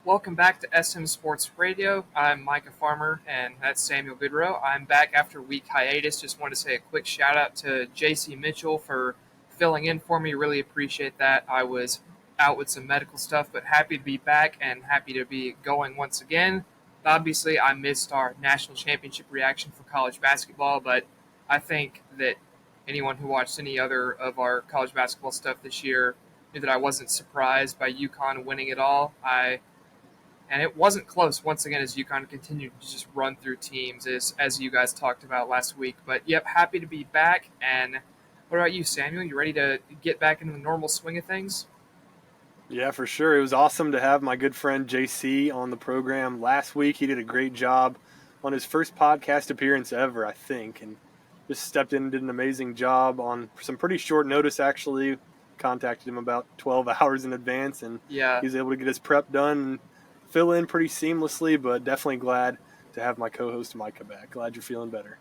Welcome back to SM Sports Radio. I'm Micah Farmer, and that's Samuel Goodrow. I'm back after a week hiatus. Just want to say a quick shout out to JC Mitchell for filling in for me. Really appreciate that. I was out with some medical stuff, but happy to be back and happy to be going once again. Obviously, I missed our national championship reaction for college basketball, but I think that anyone who watched any other of our college basketball stuff this year knew that I wasn't surprised by UConn winning it all. And it wasn't close once again as UConn continued to just run through teams as you guys talked about last week. But yep, happy to be back. And what about you, Samuel? You ready to get back into the normal swing of things? Yeah, for sure. It was awesome to have my good friend JC on the program last week. He did a great job on his first podcast appearance ever, I think, and just stepped in and did an amazing job on some pretty short notice, actually. Contacted him about 12 hours in advance, and Yeah. he was able to get his prep done and fill in pretty seamlessly, but definitely glad to have my co-host Micah back. Glad you're feeling better.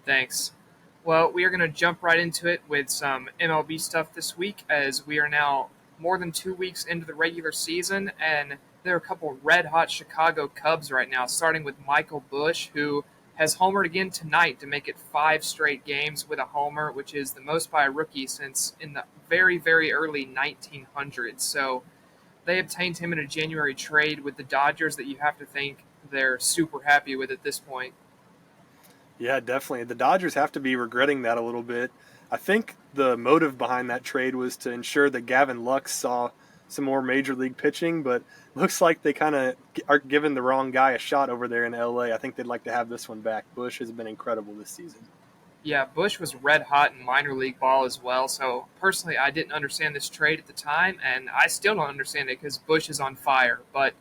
Thanks. Well, we are going to jump right into it with some MLB stuff this week as we are now more than 2 weeks into the regular season, and there are a couple red-hot Chicago Cubs right now, starting with Michael Busch, who has homered again tonight to make it 5 straight games with a homer, which is the most by a rookie since in the very, very early 1900s. So they obtained him in a January trade with the Dodgers that you have to think they're super happy with at this point. Yeah, definitely. The Dodgers have to be regretting that a little bit. I think the motive behind that trade was to ensure that Gavin Lux saw some more major league pitching, but looks like they kind of are giving the wrong guy a shot over there in LA. I think they'd like to have this one back. Busch has been incredible this season. Yeah, Busch was red hot in minor league ball as well. So personally, I didn't understand this trade at the time, and I still don't understand it because Busch is on fire. But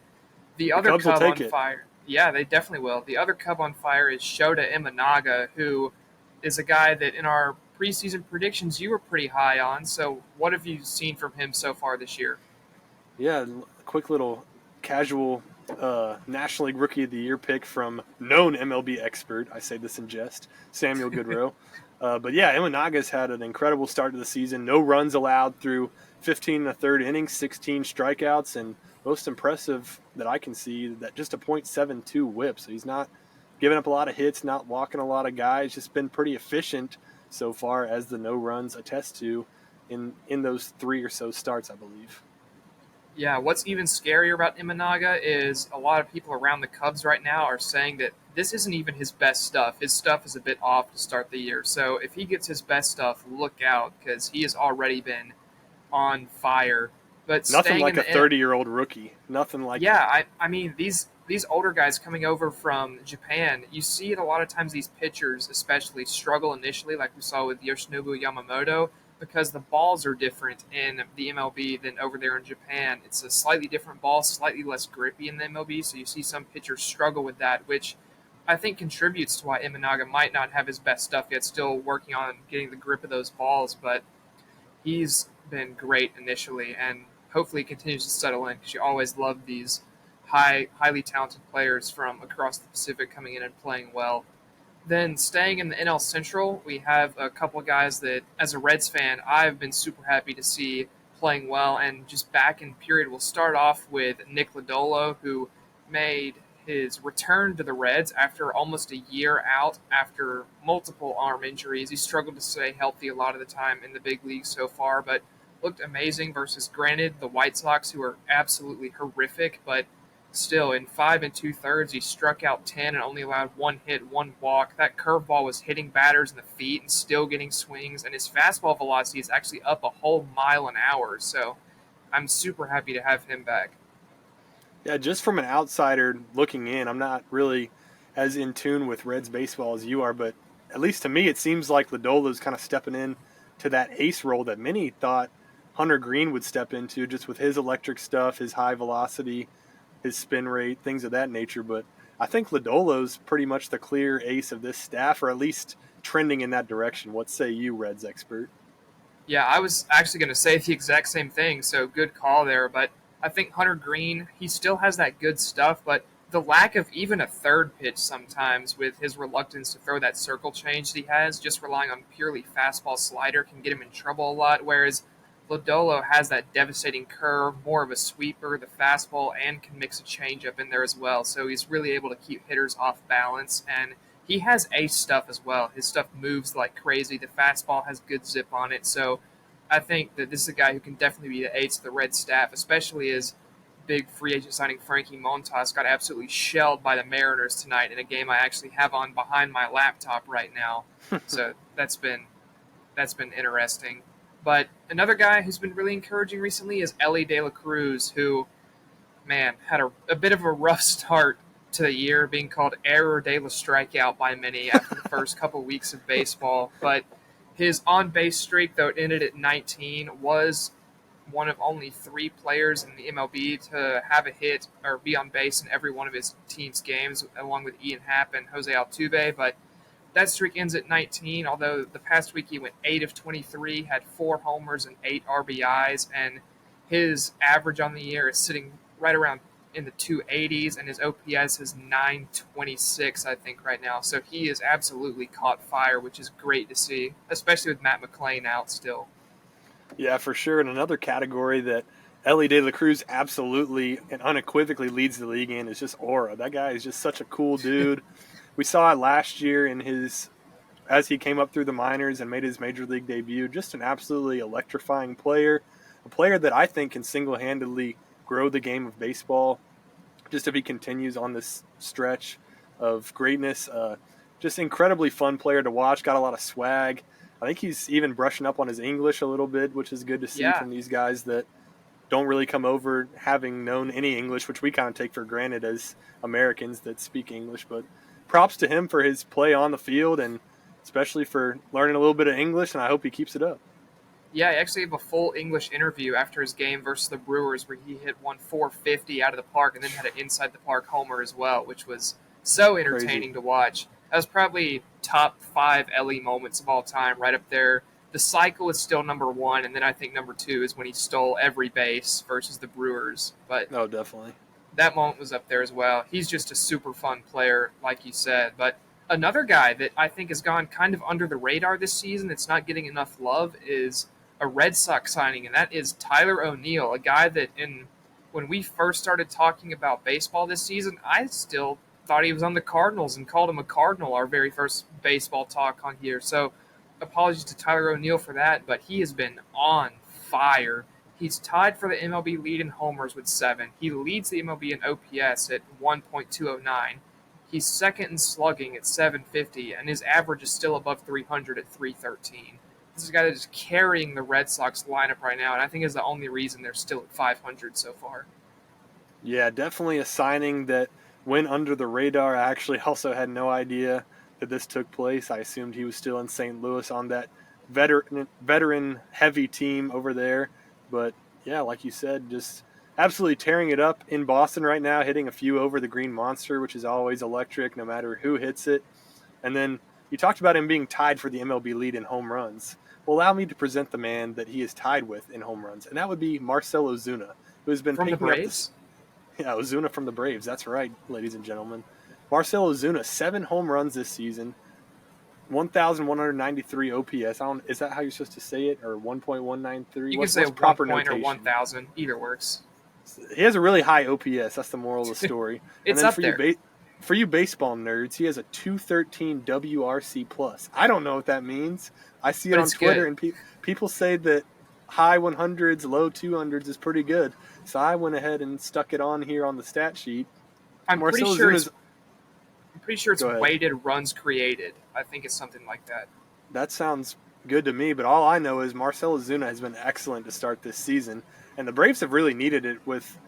the other Cubs will Cub on take it. fire, yeah, they definitely will. The other Cub on fire is Shota Imanaga, who is a guy that in our preseason predictions you were pretty high on. So what have you seen from him so far this year? Yeah, quick little casual National League Rookie of the Year pick from known MLB expert. I say this in jest, Samuel Goodrow. But yeah, Imanaga's had an incredible start to the season. No runs allowed through 15 and a third innings, 16 strikeouts, and most impressive that I can see that just a .72 whip. So he's not giving up a lot of hits, not walking a lot of guys. Just been pretty efficient so far, as the no runs attest to in those 3 or so starts, I believe. Yeah, what's even scarier about Imanaga is a lot of people around the Cubs right now are saying that this isn't even his best stuff. His stuff is a bit off to start the year. So if he gets his best stuff, look out because he has already been on fire. But Nothing staying like in a the 30-year-old rookie. Nothing like yeah, that. I mean these older guys coming over from Japan, you see it a lot of times. These pitchers, especially, struggle initially, like we saw with Yoshinobu Yamamoto, because the balls are different in the MLB than over there in Japan. It's a slightly different ball, slightly less grippy in the MLB, so you see some pitchers struggle with that, which I think contributes to why Imanaga might not have his best stuff yet. Still working on getting the grip of those balls, but he's been great initially, and hopefully continues to settle in because you always love these highly talented players from across the Pacific coming in and playing well. Then staying in the NL Central, we have a couple of guys that, as a Reds fan, I've been super happy to see playing well and just back in period. We'll start off with Nick Lodolo, who made his return to the Reds after almost a year out after multiple arm injuries. He struggled to stay healthy a lot of the time in the big leagues so far, but looked amazing versus, granted, the White Sox, who are absolutely horrific, but still, in 5 2/3, he struck out 10 and only allowed 1 hit, 1 walk. That curveball was hitting batters in the feet and still getting swings, and his fastball velocity is actually up a whole mile an hour. So I'm super happy to have him back. Yeah, just from an outsider looking in, I'm not really as in tune with Reds baseball as you are, but at least to me, it seems like Lodolo's kind of stepping in to that ace role that many thought Hunter Green would step into, just with his electric stuff, his high velocity, his spin rate, things of that nature. But I think Lodolo's pretty much the clear ace of this staff, or at least trending in that direction. What say you, Reds expert? Yeah, I was actually going to say the exact same thing, so good call there. But I think Hunter Green, he still has that good stuff, but the lack of even a third pitch sometimes with his reluctance to throw that circle change that he has, just relying on purely fastball slider, can get him in trouble a lot. Whereas Lodolo has that devastating curve, more of a sweeper, the fastball, and can mix a changeup in there as well. So he's really able to keep hitters off balance, and he has ace stuff as well. His stuff moves like crazy. The fastball has good zip on it. So I think that this is a guy who can definitely be the ace of the Red staff, especially as big free agent signing Frankie Montas got absolutely shelled by the Mariners tonight in a game I actually have on behind my laptop right now. So that's been interesting. But another guy who's been really encouraging recently is Ellie De La Cruz, who, man, had a bit of a rough start to the year, being called Error de la Strikeout by many after the first couple weeks of baseball. But his on-base streak, though it ended at 19, was one of only 3 players in the MLB to have a hit or be on base in every one of his team's games, along with Ian Happ and Jose Altuve. But that streak ends at 19, although the past week he went 8 of 23, had 4 homers and 8 RBIs, and his average on the year is sitting right around in the 280s, and his OPS is 926, I think, right now. So he is absolutely caught fire, which is great to see, especially with Matt McClain out still. Yeah, for sure. And another category that Ellie De La Cruz absolutely and unequivocally leads the league in is just aura. That guy is just such a cool dude. We saw it last year as he came up through the minors and made his major league debut. Just an absolutely electrifying player, a player that I think can single-handedly grow the game of baseball. Just if he continues on this stretch of greatness, just incredibly fun player to watch. Got a lot of swag. I think he's even brushing up on his English a little bit, which is good to see from these guys that don't really come over having known any English, which we kind of take for granted as Americans that speak English. But props to him for his play on the field and especially for learning a little bit of English, and I hope he keeps it up. Yeah, I actually have a full English interview after his game versus the Brewers where he hit one 450 out of the park and then had an inside the park homer as well, which was so entertaining to watch. That was probably top 5 Ellie moments of all time, right up there. The cycle is still number 1, and then I think number 2 is when he stole every base versus the Brewers. But oh, definitely. That moment was up there as well. He's just a super fun player, like you said. But another guy that I think has gone kind of under the radar this season that's not getting enough love is a Red Sox signing, and that is Tyler O'Neill, a guy that when we first started talking about baseball this season, I still thought he was on the Cardinals and called him a Cardinal our very first baseball talk on here. So apologies to Tyler O'Neill for that, but he has been on fire. He's tied for the MLB lead in homers with 7. He leads the MLB in OPS at 1.209. He's second in slugging at 750, and his average is still above 300 at 313. This is a guy that is carrying the Red Sox lineup right now, and I think is the only reason they're still at 500 so far. Yeah, definitely a signing that went under the radar. I actually also had no idea that this took place. I assumed he was still in St. Louis on that veteran-heavy team over there. But, yeah, like you said, just absolutely tearing it up in Boston right now, hitting a few over the Green Monster, which is always electric no matter who hits it. And then you talked about him being tied for the MLB lead in home runs. Well, allow me to present the man that he is tied with in home runs, and that would be Marcell Ozuna, who has been from the picking Braves? up Ozuna from the Braves. That's right, ladies and gentlemen. Marcell Ozuna, 7 home runs this season, 1,193 OPS. Is that how you're supposed to say it, or 1.193? You can say proper 1 notation? or 1,000. Either works. He has a really high OPS. That's the moral of the story. It's and then up there. For you baseball nerds, he has a 213 WRC plus. I don't know what that means. I see it on Twitter, and people say that high 100s, low 200s is pretty good. So I went ahead and stuck it on here on the stat sheet. I'm pretty sure it's weighted runs created. I think it's something like that. That sounds good to me, but all I know is Marcell Ozuna has been excellent to start this season, and the Braves have really needed it with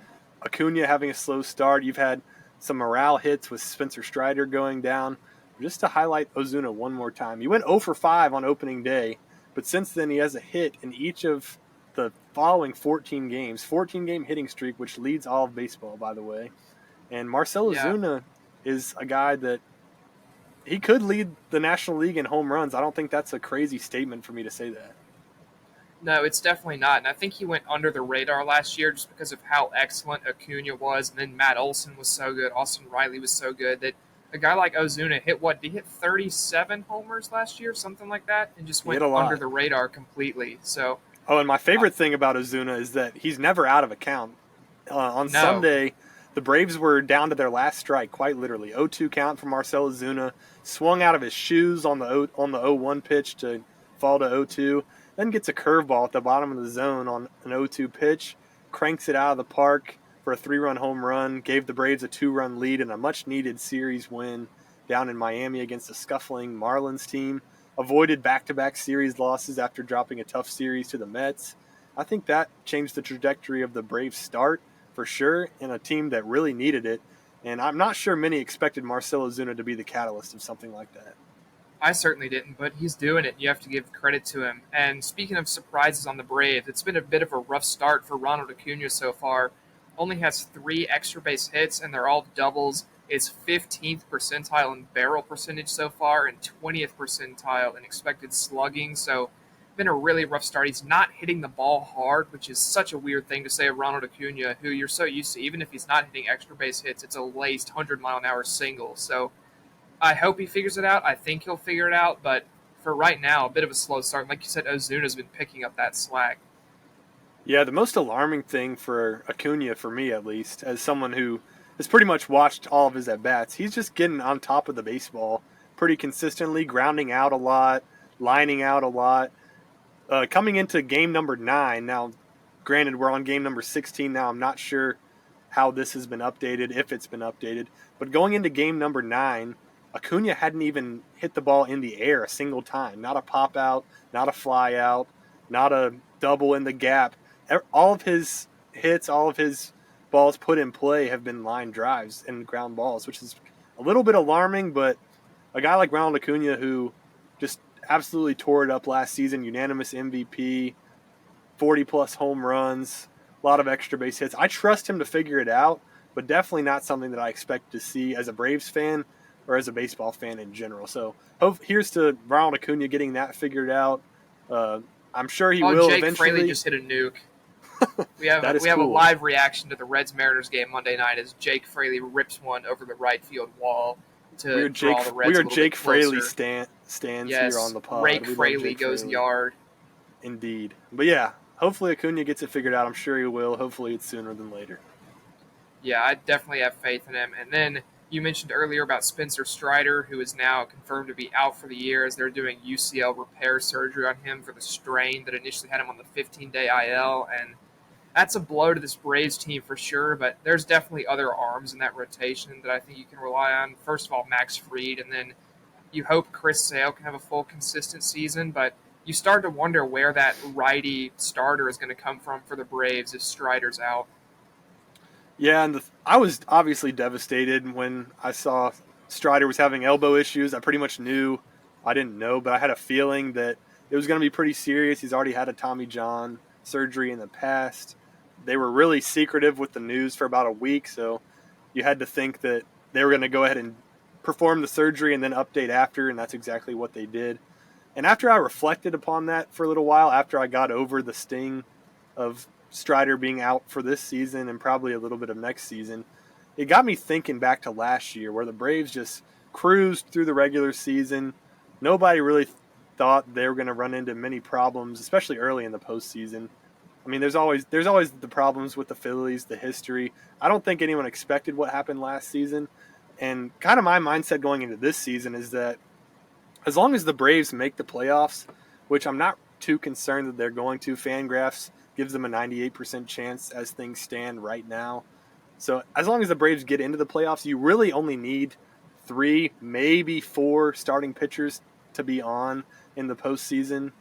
Acuna having a slow start. You've had some morale hits with Spencer Strider going down. Just to highlight Ozuna one more time, he went 0 for 5 on opening day, but since then he has a hit in each of the following 14 games, 14-game hitting streak, which leads all of baseball, by the way. And Marcell Ozuna is a guy that he could lead the National League in home runs. I don't think that's a crazy statement for me to say that. No, it's definitely not. And I think he went under the radar last year just because of how excellent Acuna was. And then Matt Olson was so good. Austin Riley was so good that a guy like Ozuna did he hit 37 homers last year, something like that? And just went under the radar completely. So Oh, and my favorite thing about Ozuna is that he's never out of a count. On No, Sunday, the Braves were down to their last strike, quite literally. 0-2 count from Marcell Ozuna, swung out of his shoes on the 0-1 pitch to fall to 0-2, then gets a curveball at the bottom of the zone on an 0-2 pitch, cranks it out of the park for a 3-run home run, gave the Braves a 2-run lead and a much-needed series win down in Miami against a scuffling Marlins team. Avoided back-to-back series losses after dropping a tough series to the Mets. I think that changed the trajectory of the Braves' start for sure, in a team that really needed it. And I'm not sure many expected Marcell Ozuna to be the catalyst of something like that. I certainly didn't, but he's doing it. You have to give credit to him. And speaking of surprises on the Braves, it's been a bit of a rough start for Ronald Acuna so far. Only has 3 extra base hits, and they're all doubles. Is 15th percentile in barrel percentage so far, and 20th percentile in expected slugging. So, been a really rough start. He's not hitting the ball hard, which is such a weird thing to say of Ronald Acuna, who you're so used to. Even if he's not hitting extra base hits, it's a laced 100-mile-an-hour single. So, I hope he figures it out. I think he'll figure it out, but for right now, a bit of a slow start. Like you said, Ozuna's been picking up that slack. Yeah, the most alarming thing for Acuna, for me at least, as someone who has pretty much watched all of his at-bats, he's just getting on top of the baseball pretty consistently, grounding out a lot, lining out a lot. Coming into game number 9, now, granted, we're on game number 16 now. I'm not sure how this has been updated, if it's been updated. But going into game number 9, Acuna hadn't even hit the ball in the air a single time. Not a pop out, not a fly out, not a double in the gap. All of his hits, all of his balls put in play have been line drives and ground balls, which is a little bit alarming. But a guy like Ronald Acuna, who just absolutely tore it up last season, unanimous MVP, 40-plus home runs, a lot of extra base hits. I trust him to figure it out, but definitely not something that I expect to see as a Braves fan or as a baseball fan in general. So here's to Ronald Acuna getting that figured out. I'm sure he Oh, will Jake eventually. Fraley just hit a nuke. We have That is we have a cool. live reaction to the Reds Mariners game Monday night as Jake Fraley rips one over the right field wall to draw the Reds We a are little Jake bit Fraley closer. stands here on Yes, the pod. Rake We love Fraley Jake goes Fraley. yard. Indeed. But yeah, hopefully Acuna gets it figured out. I'm sure he will. Hopefully it's sooner than later. Yeah, I definitely have faith in him. And then you mentioned earlier about Spencer Strider, who is now confirmed to be out for the year as they're doing UCL repair surgery on him for the strain that initially had him on the 15-day IL. And that's a blow to this Braves team for sure, but there's definitely other arms in that rotation that I think you can rely on. First of all, Max Fried, and then you hope Chris Sale can have a full, consistent season, but you start to wonder where that righty starter is going to come from for the Braves if Strider's out. Yeah, and I was obviously devastated when I saw Strider was having elbow issues. I pretty much knew, I didn't know, but I had a feeling that it was going to be pretty serious. He's already had a Tommy John surgery in the past. They were really secretive with the news for about a week, so you had to think that they were going to go ahead and perform the surgery and then update after, and that's exactly what they did. And after I reflected upon that for a little while, after I got over the sting of Strider being out for this season and probably a little bit of next season, it got me thinking back to last year where the Braves just cruised through the regular season. Nobody really thought they were going to run into many problems, especially early in the postseason. I mean, there's always the problems with the Phillies, the history. I don't think anyone expected what happened last season. And kind of my mindset going into this season is that as long as the Braves make the playoffs, which I'm not too concerned that they're going to, Fangraphs gives them a 98% chance as things stand right now. So as long as the Braves get into the playoffs, you really only need 3, maybe 4 starting pitchers to be on in the postseason,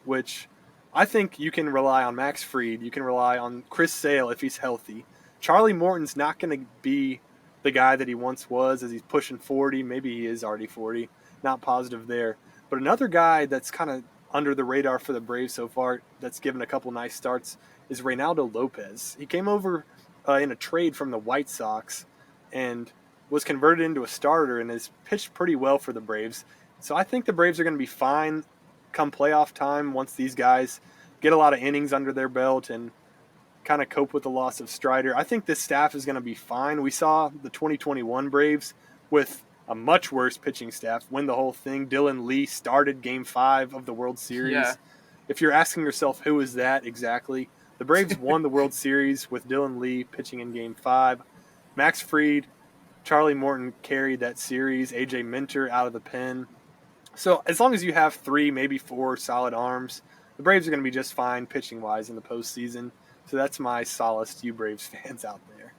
which I think you can rely on Max Fried. You can rely on Chris Sale if he's healthy. Charlie Morton's not going to be the guy that he once was as he's pushing 40. Maybe he is already 40. Not positive there. But another guy that's kind of under the radar for the Braves so far that's given a couple nice starts is Reynaldo Lopez. He came over in a trade from the White Sox and was converted into a starter and has pitched pretty well for the Braves. So I think the Braves are going to be fine come playoff time once these guys get a lot of innings under their belt and kind of cope with the loss of Strider. I think this staff is going to be fine. We saw the 2021 Braves with a much worse pitching staff win the whole thing. Dylan Lee started Game 5 of the World Yeah, Series, if you're asking yourself who is that exactly, the Braves won the World Series with Dylan Lee pitching in Game 5. Max Fried, Charlie Morton carried that series. AJ Minter out of the pen. So as long as you have 3, maybe 4 solid arms, the Braves are going to be just fine pitching-wise in the postseason. So that's my solace to you Braves fans out there.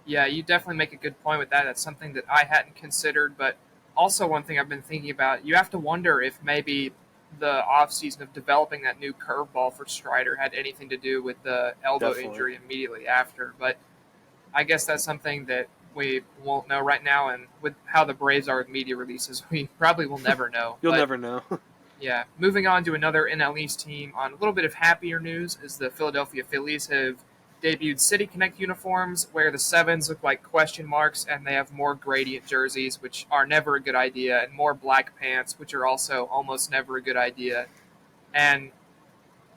Yeah, you definitely make a good point with that. That's something that I hadn't considered, but also one thing I've been thinking about, you have to wonder if maybe the offseason of developing that new curveball for Strider had anything to do with the elbow Definitely. injury immediately after. But I guess that's something that we won't know right now, and with how the Braves are with media releases, we probably will never know. You'll But never know. yeah, moving on to another NL East team on a little bit of happier news is the Philadelphia Phillies have debuted City Connect uniforms where the sevens look like question marks and they have more gradient jerseys, which are never a good idea, and more black pants, which are also almost never a good idea. And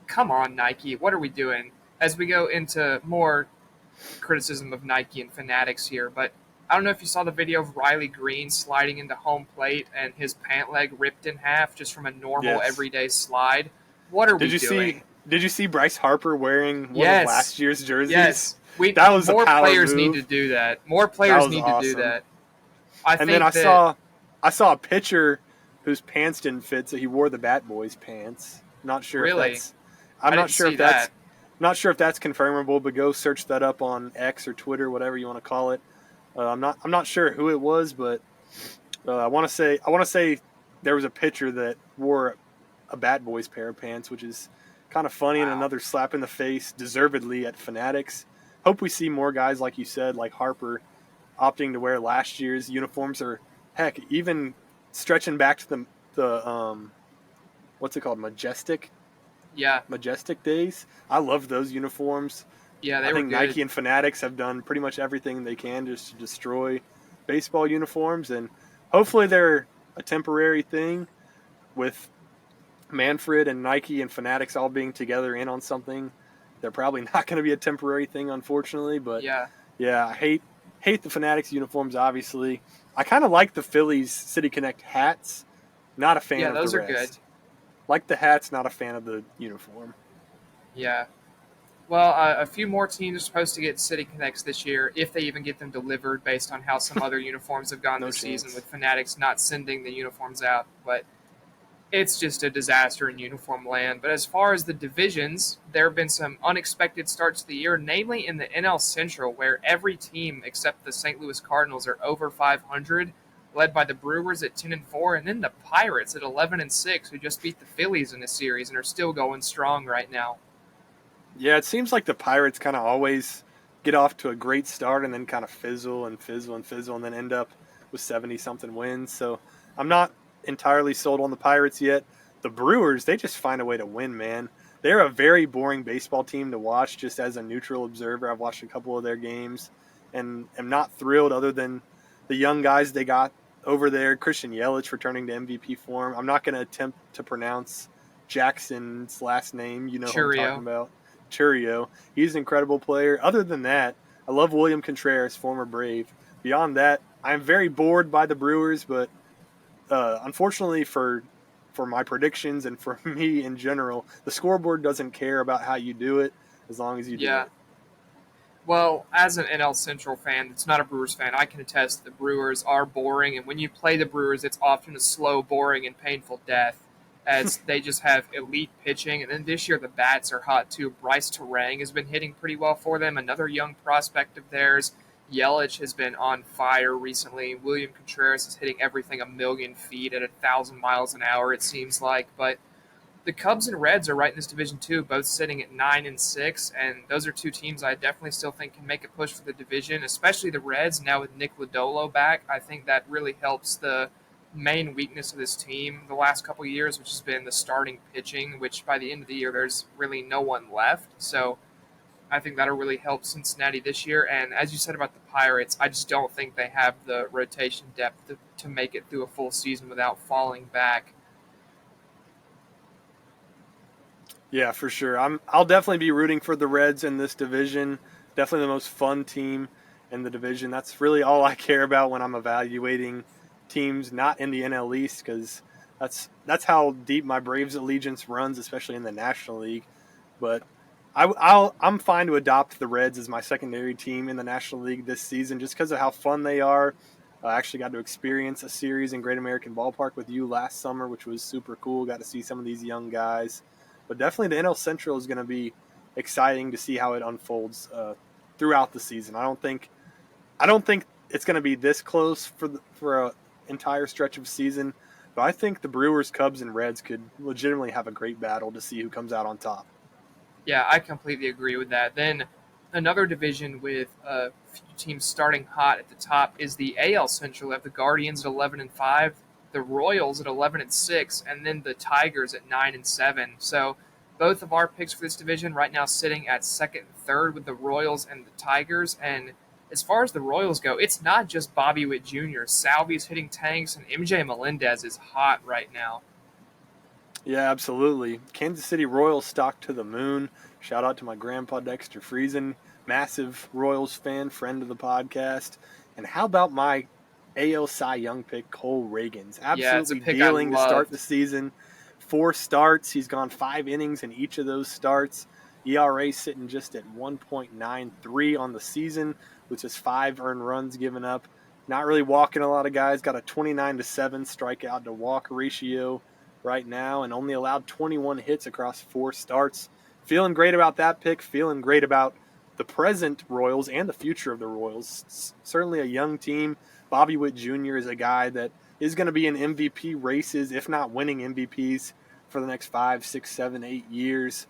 come on, Nike, what are we doing? As we go into more criticism of Nike and Fanatics here, but I don't know if you saw the video of Riley Green sliding into home plate and his pant leg ripped in half just from a normal Yes. everyday slide. What are we doing? Did you see Bryce Harper wearing one Yes. of last year's jerseys? Yes, That was a more power players move. need to do that. More players need to do awesome. that. I saw a pitcher whose pants didn't fit, so he wore the Bat Boys pants. Not sure Really? if that's. I'm I not didn't sure see if that's. that. Not sure if that's confirmable, but go search that up on X or Twitter, whatever you want to call it. I'm not sure who it was, but I want to say there was a pitcher that wore a Bat Boys pair of pants, which is kind of funny and Wow. another slap in the face, deservedly, at Fanatics. Hope we see more guys like you said, like Harper, opting to wear last year's uniforms, or heck, even stretching back to the what's it called, Majestic Yeah, days. I love those uniforms. yeah, I they were think good. Nike and Fanatics have done pretty much everything they can just to destroy baseball uniforms, and hopefully they're a temporary thing with Manfred and Nike and Fanatics all being together in on something. They're probably not going to be a temporary thing, unfortunately, but Yeah, I hate the Fanatics uniforms, obviously. I kind of like the Phillies City Connect hats. Not a fan yeah, of those the are rest. good. Like the hats, not a fan of the uniform. Yeah. Well, a few more teams are supposed to get City Connects this year, if they even get them delivered, based on how some other uniforms have gone No this season, chance. with Fanatics not sending the uniforms out. But it's just a disaster in uniform land. But as far as the divisions, there have been some unexpected starts to the year, namely in the NL Central, where every team except the St. Louis Cardinals are over 500, led by the Brewers at 10-4, and then the Pirates at 11-6, who just beat the Phillies in a series and are still going strong right now. Yeah, it seems like the Pirates kind of always get off to a great start and then kind of fizzle and fizzle and fizzle and then end up with 70-something wins. So I'm not entirely sold on the Pirates yet. The Brewers, they just find a way to win, man. They're a very boring baseball team to watch just as a neutral observer. I've watched a couple of their games and am not thrilled other than the young guys they got over there. Christian Yelich returning to MVP form. I'm not going to attempt to pronounce Jackson's last name. You know who I'm talking about. Churio. He's an incredible player. Other than that, I love William Contreras, former Brave. Beyond that, I'm very bored by the Brewers, but unfortunately for my predictions and for me in general, the scoreboard doesn't care about how you do it as long as you do Yeah. it. Well, as an NL Central fan that's not a Brewers fan, I can attest the Brewers are boring, and when you play the Brewers, it's often a slow, boring, and painful death, as they just have elite pitching. And then this year, the bats are hot too. Bryce Terang has been hitting pretty well for them, another young prospect of theirs. Yelich has been on fire recently. William Contreras is hitting everything a million feet at 1,000 miles an hour, it seems like. But the Cubs and Reds are right in this division too, both sitting at 9-6, and those are two teams I definitely still think can make a push for the division, especially the Reds now with Nick Lodolo back. I think that really helps the main weakness of this team the last couple of years, which has been the starting pitching, which by the end of the year there's really no one left. So I think that'll really help Cincinnati this year. And as you said about the Pirates, I just don't think they have the rotation depth to make it through a full season without falling back. Yeah, for sure. I'll definitely be rooting for the Reds in this division. Definitely the most fun team in the division. That's really all I care about when I'm evaluating teams not in the NL East, because That's how deep my Braves allegiance runs, especially in the National League. But I'm fine to adopt the Reds as my secondary team in the National League this season, just because of how fun they are. I actually got to experience a series in Great American Ballpark with you last summer, which was super cool. Got to see some of these young guys. But definitely the NL Central is going to be exciting to see how it unfolds throughout the season. I don't think it's going to be this close for an entire stretch of season, but I think the Brewers, Cubs, and Reds could legitimately have a great battle to see who comes out on top. Yeah, I completely agree with that. Then another division with a few teams starting hot at the top is the AL Central. Have the Guardians at 11-5, the Royals at 11-6, and then the Tigers at 9-7. So both of our picks for this division right now sitting at second and third with the Royals and the Tigers. And as far as the Royals go, it's not just Bobby Witt Jr. Salvi's hitting tanks, and MJ Melendez is hot right now. Yeah, absolutely. Kansas City Royals stock to the moon. Shout out to my grandpa Dexter Friesen, massive Royals fan, friend of the podcast. And how about my AL Cy Young pick, Cole Reagans? Yeah, it's a Absolutely pick I dealing to start the loved. season. 4 starts. He's gone 5 innings in each of those starts. ERA sitting just at 1.93 on the season, with just 5 earned runs given up. Not really walking a lot of guys. Got a 29-7 strikeout to walk ratio right now, and only allowed 21 hits across 4 starts. Feeling great about that pick. Feeling great about the present Royals and the future of the Royals. Certainly a young team. Bobby Witt Jr. is a guy that is going to be in MVP races, if not winning MVPs for the next 5, 6, 7, 8 years.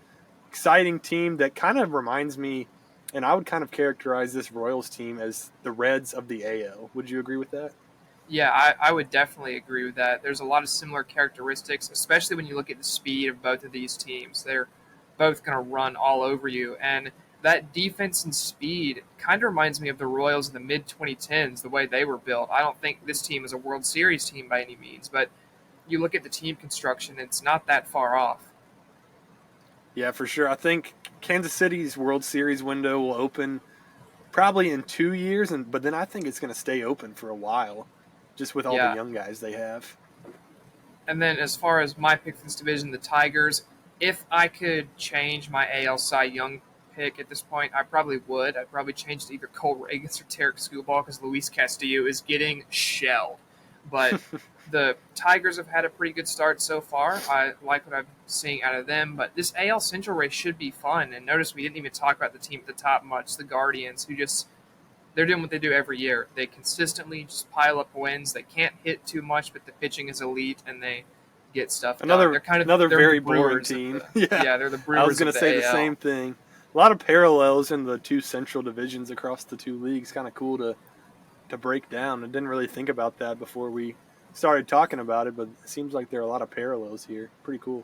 Exciting team that kind of reminds me, and I would kind of characterize this Royals team as the Reds of the AL. Would you agree with that? Yeah, I would definitely agree with that. There's a lot of similar characteristics, especially when you look at the speed of both of these teams. They're both going to run all over you. And that defense and speed kind of reminds me of the Royals in the mid 2010s, the way they were built. I don't think this team is a World Series team by any means, but you look at the team construction, it's not that far off. Yeah, for sure. I think Kansas City's World Series window will open probably in 2 years, but then I think it's going to stay open for a while, just with all the Yeah. young guys they have. And then as far as my pick for this division, the Tigers, if I could change my AL Cy Young pick at this point, I probably would. I'd probably change to either Cole Reagans or Tarek Skubal because Luis Castillo is getting shelled. But the Tigers have had a pretty good start so far. I like what I'm seeing out of them. But this AL Central race should be fun. And notice we didn't even talk about the team at the top much, the Guardians, who just they're doing what they do every year. They consistently just pile up wins. They can't hit too much, but the pitching is elite and they get stuff done. Another They're the very boring Brewers of team. the Yeah, yeah, they're the I was Brewers going of to the say the AL. same thing. A lot of parallels in the 2 central divisions across the 2 leagues. Kind of cool to break down. I didn't really think about that before we started talking about it, but it seems like there are a lot of parallels here. Pretty cool.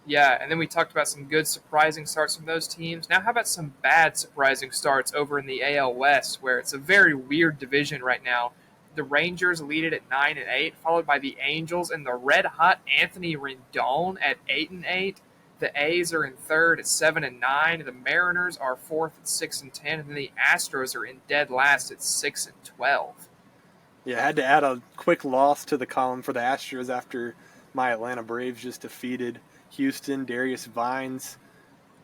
Yeah, and then we talked about some good surprising starts from those teams. Now, how about some bad surprising starts over in the AL West, where it's a very weird division right now. The Rangers lead it at 9-8, followed by the Angels and the red hot Anthony Rendon at 8-8. The A's are in third at 7-9. The Mariners are fourth at 6-10, and then the Astros are in dead last at 6-12. Yeah, I had to add a quick loss to the column for the Astros after my Atlanta Braves just defeated Houston. Darius Vines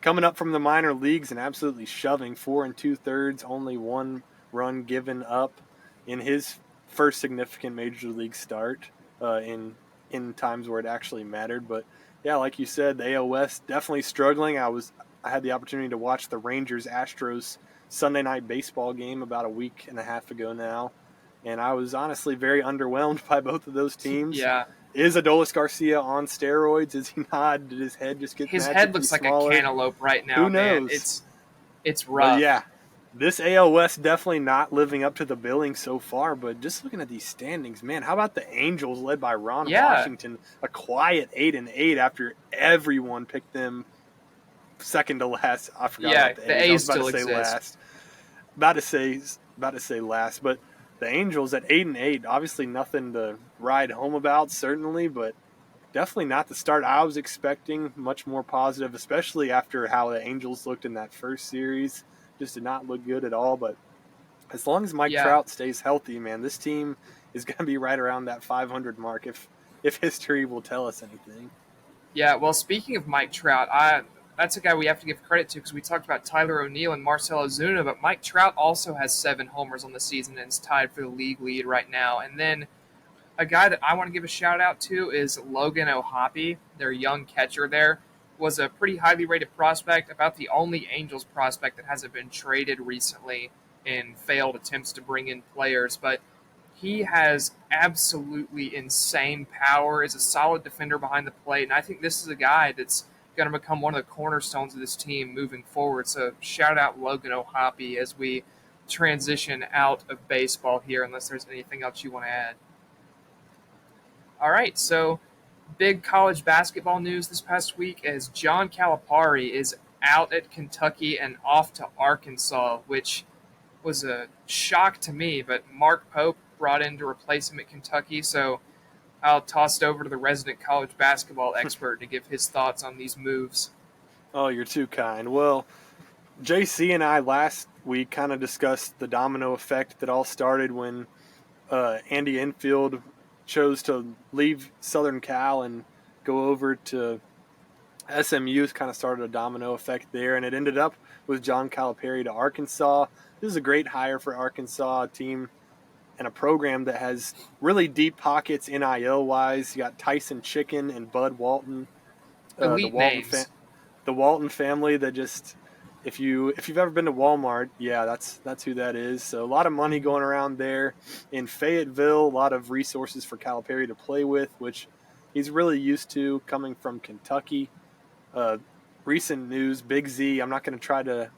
coming up from the minor leagues and absolutely shoving 4 2/3, only 1 run given up in his first significant major league start in times where it actually mattered. But yeah, like you said, the AL West definitely struggling. I had the opportunity to watch the Rangers Astros Sunday night baseball game about a week and a half ago now, and I was honestly very underwhelmed by both of those teams. Yeah, Is Adolis Garcia on steroids? Is he not? Did his head just get his head magically looks like a smaller? cantaloupe right now, Who man. knows? It's But rough. yeah, this AL West definitely not living up to the billing so far. But just looking at these standings, man, how about the Angels led by Ron Yeah, Washington, a quiet 8-8 after everyone picked them second to last. I forgot yeah, about the the A's. I A's was about to still say exist. last. About to say last, but the Angels at 8-8, obviously nothing to ride home about, certainly, but definitely not the start I was expecting. Much more positive, especially after how the Angels looked in that first series. Just did not look good at all. But as long as Mike Yeah, Trout stays healthy, man, this team is going to be right around that 500 mark. if history will tell us anything. Yeah, well, speaking of Mike Trout, that's a guy we have to give credit to because we talked about Tyler O'Neill and Marcell Ozuna, but Mike Trout also has 7 homers on the season and is tied for the league lead right now. And then a guy that I want to give a shout out to is Logan O'Hoppe, their young catcher there. Was a pretty highly rated prospect, about the only Angels prospect that hasn't been traded recently in failed attempts to bring in players. But he has absolutely insane power, is a solid defender behind the plate, and I think this is a guy that's going to become one of the cornerstones of this team moving forward. So shout out Logan O'Hoppe as we transition out of baseball here, unless there's anything else you want to add. All right, so big college basketball news this past week as John Calipari is out at Kentucky and off to Arkansas, which was a shock to me, but Mark Pope brought in to replace him at Kentucky, so I'll toss it over to the resident college basketball expert to give his thoughts on these moves. Oh, you're too kind. Well, JC and I last week kind of discussed the domino effect that all started when Andy Enfield chose to leave Southern Cal and go over to SMU. Kind of started a domino effect there, and it ended up with John Calipari to Arkansas. This is a great hire for Arkansas, a team and a program that has really deep pockets NIL-wise. You got Tyson Chicken and Bud Walton, Elite names. The Walton family that just if you've ever been to Walmart, yeah, that's who that is. So a lot of money going around there in Fayetteville, a lot of resources for Calipari to play with, which he's really used to coming from Kentucky. Recent news, Big Z, I'm not going to try to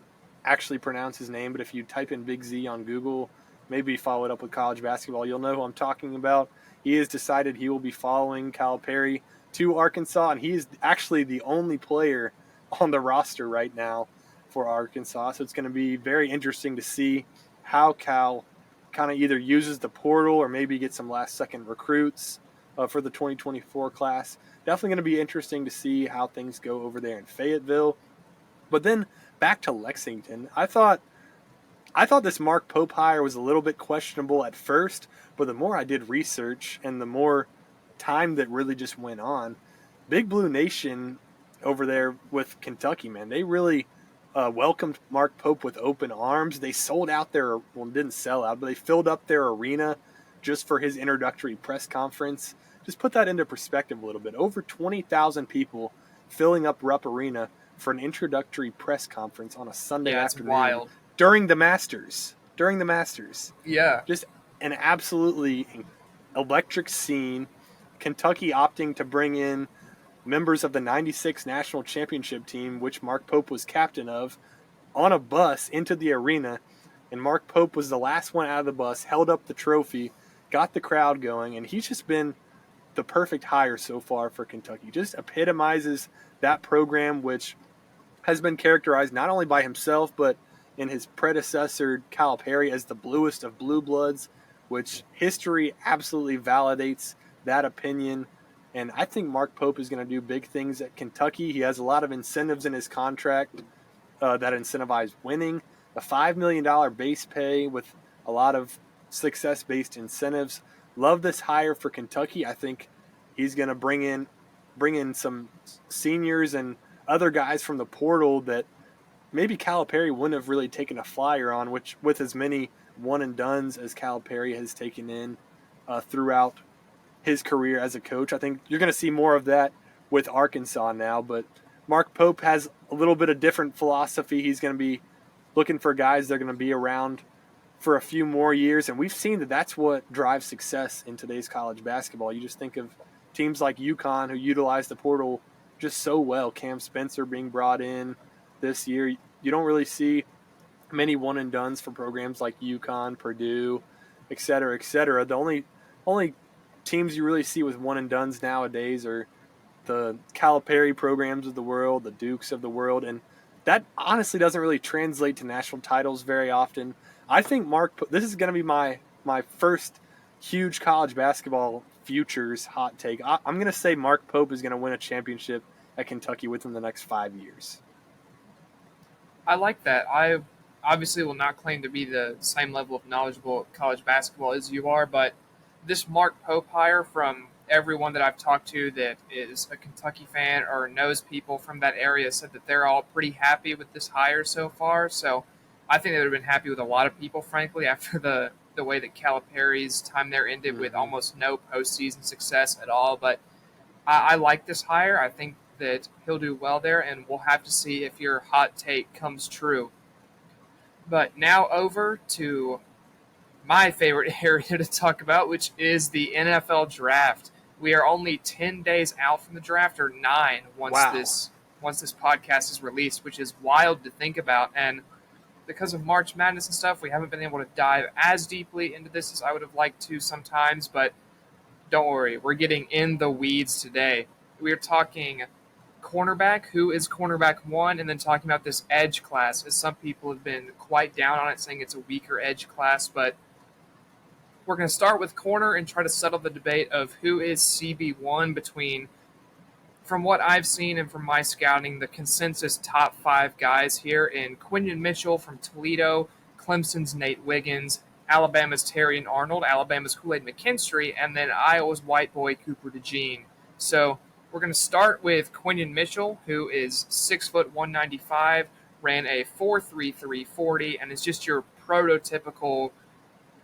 actually pronounce his name, but if you type in Big Z on Google, maybe follow it up with college basketball, you'll know who I'm talking about. He has decided he will be following Calipari to Arkansas, and he is actually the only player on the roster right now for Arkansas. So it's going to be very interesting to see how Cal kind of either uses the portal or maybe get some last-second recruits for the 2024 class. Definitely going to be interesting to see how things go over there in Fayetteville. But then back to Lexington, I thought this Mark Pope hire was a little bit questionable at first, but the more I did research and the more time that really just went on, Big Blue Nation over there with Kentucky, man, they really welcomed Mark Pope with open arms. They sold out didn't sell out, but they filled up their arena just for his introductory press conference. Just put that into perspective a little bit. Over 20,000 people filling up Rupp Arena for an introductory press conference on a Sunday afternoon. Wild. During the Masters. Yeah. Just an absolutely electric scene. Kentucky opting to bring in members of the 96 national championship team, which Mark Pope was captain of, on a bus into the arena. And Mark Pope was the last one out of the bus, held up the trophy, got the crowd going, and he's just been the perfect hire so far for Kentucky. Just epitomizes that program, which has been characterized not only by himself, but in his predecessor, Calipari, as the bluest of blue bloods, which history absolutely validates that opinion. And I think Mark Pope is going to do big things at Kentucky. He has a lot of incentives in his contract that incentivize winning. A $5 million base pay with a lot of success-based incentives. Love this hire for Kentucky. I think he's going to bring in some seniors and other guys from the portal that maybe Calipari wouldn't have really taken a flyer on, which with as many one-and-dones as Calipari has taken in throughout his career as a coach. I think you're going to see more of that with Arkansas now, but Mark Pope has a little bit of different philosophy. He's going to be looking for guys that are going to be around for a few more years, and we've seen that that's what drives success in today's college basketball. You just think of teams like UConn who utilize the portal just so well. Cam Spencer being brought in this year. You don't really see many one-and-dones for programs like UConn, Purdue, et cetera, et cetera. The only teams you really see with one-and-dones nowadays are the Calipari programs of the world, the Dukes of the world, and that honestly doesn't really translate to national titles very often. I think this is going to be my first huge college basketball futures hot take. I'm going to say Mark Pope is going to win a championship at Kentucky within the next 5 years. I like that. I obviously will not claim to be the same level of knowledgeable college basketball as you are, but this Mark Pope hire from everyone that I've talked to that is a Kentucky fan or knows people from that area said that they're all pretty happy with this hire so far. So I think they would have been happy with a lot of people, frankly, after the way that Calipari's time there ended with Mm-hmm. almost no postseason success at all. But I like this hire. I think that he'll do well there, and we'll have to see if your hot take comes true. But now over to my favorite area to talk about, which is the NFL draft. We are only 10 days out from the draft, or 9 Wow. once this podcast is released, which is wild to think about. And because of March Madness and stuff, we haven't been able to dive as deeply into this as I would have liked to sometimes, but don't worry, we're getting in the weeds today. We are talking cornerback, who is cornerback one, and then talking about this edge class, as some people have been quite down on it, saying it's a weaker edge class, but we're going to start with corner and try to settle the debate of who is CB1 between, from what I've seen and from my scouting, the consensus top 5 guys here in Quinyon Mitchell from Toledo, Clemson's Nate Wiggins, Alabama's Terrion Arnold, Alabama's Kool-Aid McKinstry, and then Iowa's white boy Cooper DeJean. So we're going to start with Quinyon Mitchell, who is 6 foot 195, ran a 4.33 40, and is just your prototypical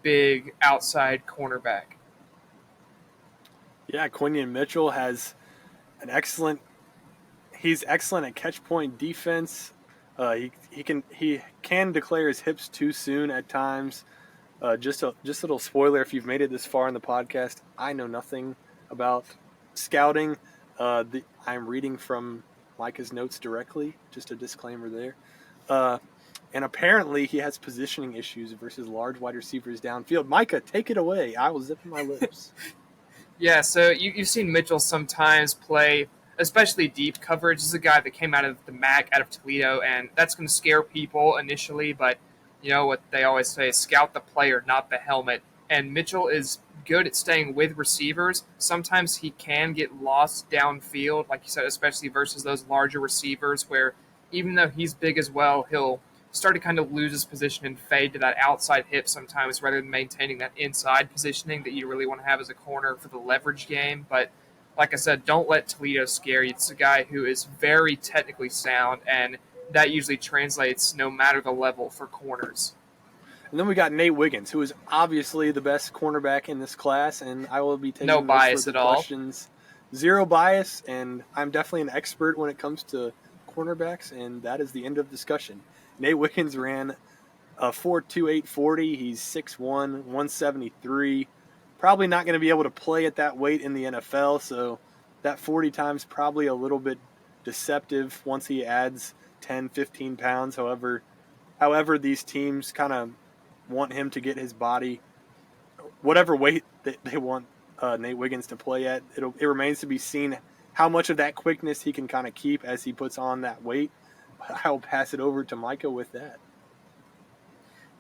big outside cornerback. Yeah, Quinyon Mitchell has an excellent. He's excellent at catch point defense. He can declare his hips too soon at times. Just a little spoiler: if you've made it this far in the podcast, I know nothing about scouting. I'm reading from Micah's notes directly. Just a disclaimer there. Uh, and apparently, he has positioning issues versus large wide receivers downfield. Micah, take it away. I will zip my lips. Yeah, so you've seen Mitchell sometimes play, especially deep coverage. This is a guy that came out of the MAC, out of Toledo, and that's going to scare people initially, but you know what they always say, scout the player, not the helmet. And Mitchell is good at staying with receivers. Sometimes he can get lost downfield, like you said, especially versus those larger receivers where even though he's big as well, he'll start to kind of lose his position and fade to that outside hip sometimes rather than maintaining that inside positioning that you really want to have as a corner for the leverage game. But like I said, don't let Toledo scare you. It's a guy who is very technically sound, and that usually translates no matter the level for corners. And then we got Nate Wiggins, who is obviously the best cornerback in this class, and I will be No taking most of bias the at all. questions. Zero bias, and I'm definitely an expert when it comes to cornerbacks, and that is the end of discussion. Nate Wiggins ran a 4.28 40. He's 6'1", 173. Probably not going to be able to play at that weight in the NFL, so that 40 times probably a little bit deceptive once he adds 10, 15 pounds. However these teams kind of want him to get his body, whatever weight that they want Nate Wiggins to play at. It remains to be seen how much of that quickness he can kind of keep as he puts on that weight. I'll pass it over to Micah with that.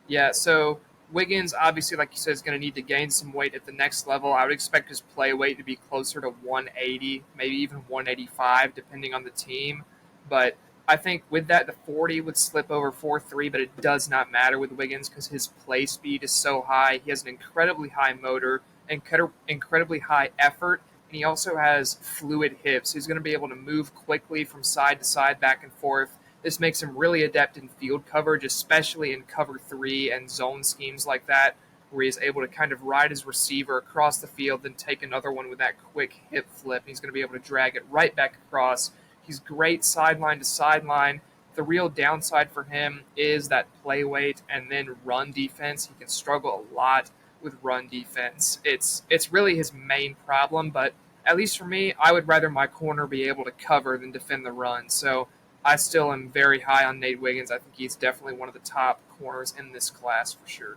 Yeah, so Wiggins, obviously, like you said, is going to need to gain some weight at the next level. I would expect his play weight to be closer to 180, maybe even 185, depending on the team. But I think with that, the 40 would slip over 4.3, but it does not matter with Wiggins because his play speed is so high. He has an incredibly high motor and incredibly high effort, and he also has fluid hips. He's going to be able to move quickly from side to side, back and forth. This makes him really adept in field coverage, especially in cover 3 and zone schemes like that, where he's able to kind of ride his receiver across the field, then take another one with that quick hip flip. And he's going to be able to drag it right back across. He's great sideline to sideline. The real downside for him is that play weight and then run defense. He can struggle a lot with run defense. It's really his main problem, but at least for me, I would rather my corner be able to cover than defend the run. So I still am very high on Nate Wiggins. I think he's definitely one of the top corners in this class for sure.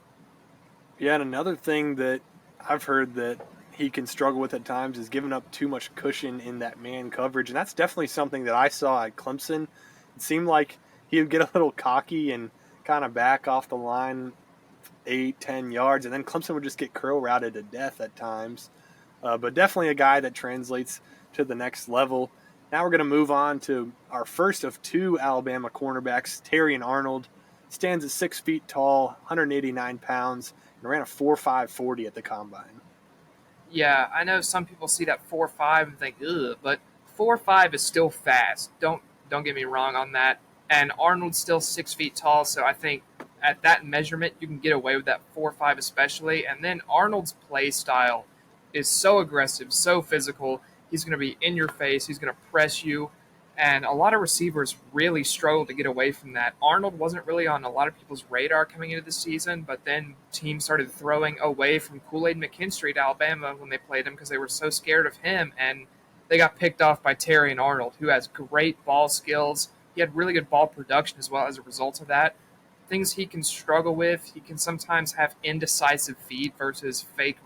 Yeah, and another thing that I've heard that he can struggle with at times is giving up too much cushion in that man coverage, and that's definitely something that I saw at Clemson. It seemed like he would get a little cocky and kind of back off the line 8, 10 yards, and then Clemson would just get curl routed to death at times. But definitely a guy that translates to the next level. Now we're going to move on to our first of 2 Alabama cornerbacks. Terrion Arnold stands at 6 feet tall, 189 pounds, and ran a 4.5 40 at the combine. Yeah, I know some people see that 4.5 and think, ugh, but 4.5 is still fast. Don't get me wrong on that. And Arnold's still 6 feet tall, so I think at that measurement you can get away with that 4.5 especially. And then Arnold's play style is so aggressive, so physical. He's going to be in your face. He's going to press you. And a lot of receivers really struggle to get away from that. Arnold wasn't really on a lot of people's radar coming into the season, but then teams started throwing away from Kool-Aid McKinstry to Alabama when they played him because they were so scared of him, and they got picked off by Terry and Arnold, who has great ball skills. He had really good ball production as well as a result of that. Things he can struggle with, he can sometimes have indecisive feet versus fake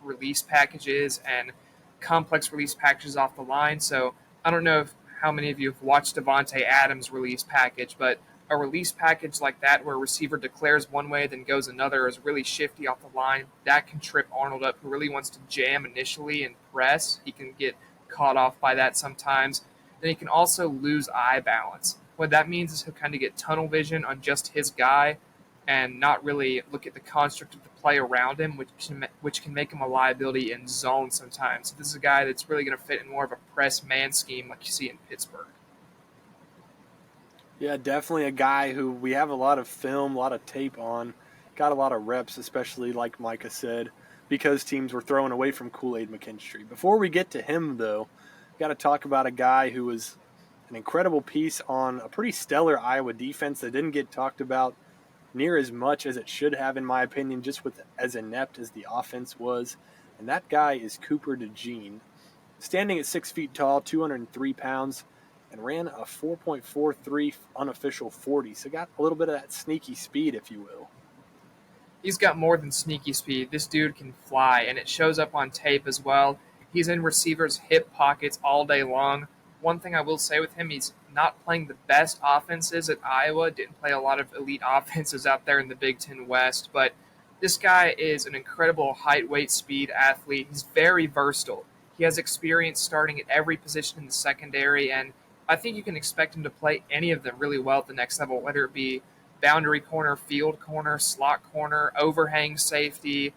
release packages and complex release packages off the line. So I don't know how many of you have watched Devontae Adams' release package, but a release package like that where a receiver declares one way then goes another is really shifty off the line. That can trip Arnold up, who really wants to jam initially and press. He can get caught off by that sometimes. Then he can also lose eye balance. What that means is he'll kind of get tunnel vision on just his guy and not really look at the construct of the play around him, which can make him a liability in zone sometimes. So this is a guy that's really going to fit in more of a press man scheme like you see in Pittsburgh. Yeah, definitely a guy who we have a lot of film, a lot of tape on, got a lot of reps, especially like Micah said, because teams were throwing away from Kool-Aid McKinstry. Before we get to him, though, got to talk about a guy who was an incredible piece on a pretty stellar Iowa defense that didn't get talked about near as much as it should have, in my opinion, just with as inept as the offense was. And that guy is Cooper DeJean. Standing at 6 feet tall, 203 pounds, and ran a 4.43 unofficial 40. So got a little bit of that sneaky speed, if you will. He's got more than sneaky speed. This dude can fly, and it shows up on tape as well. He's in receivers' hip pockets all day long. One thing I will say with him, he's not playing the best offenses at Iowa. Didn't play a lot of elite offenses out there in the Big Ten West, but this guy is an incredible height, weight, speed athlete. He's very versatile. He has experience starting at every position in the secondary, and I think you can expect him to play any of them really well at the next level, whether it be boundary corner, field corner, slot corner, overhang safety,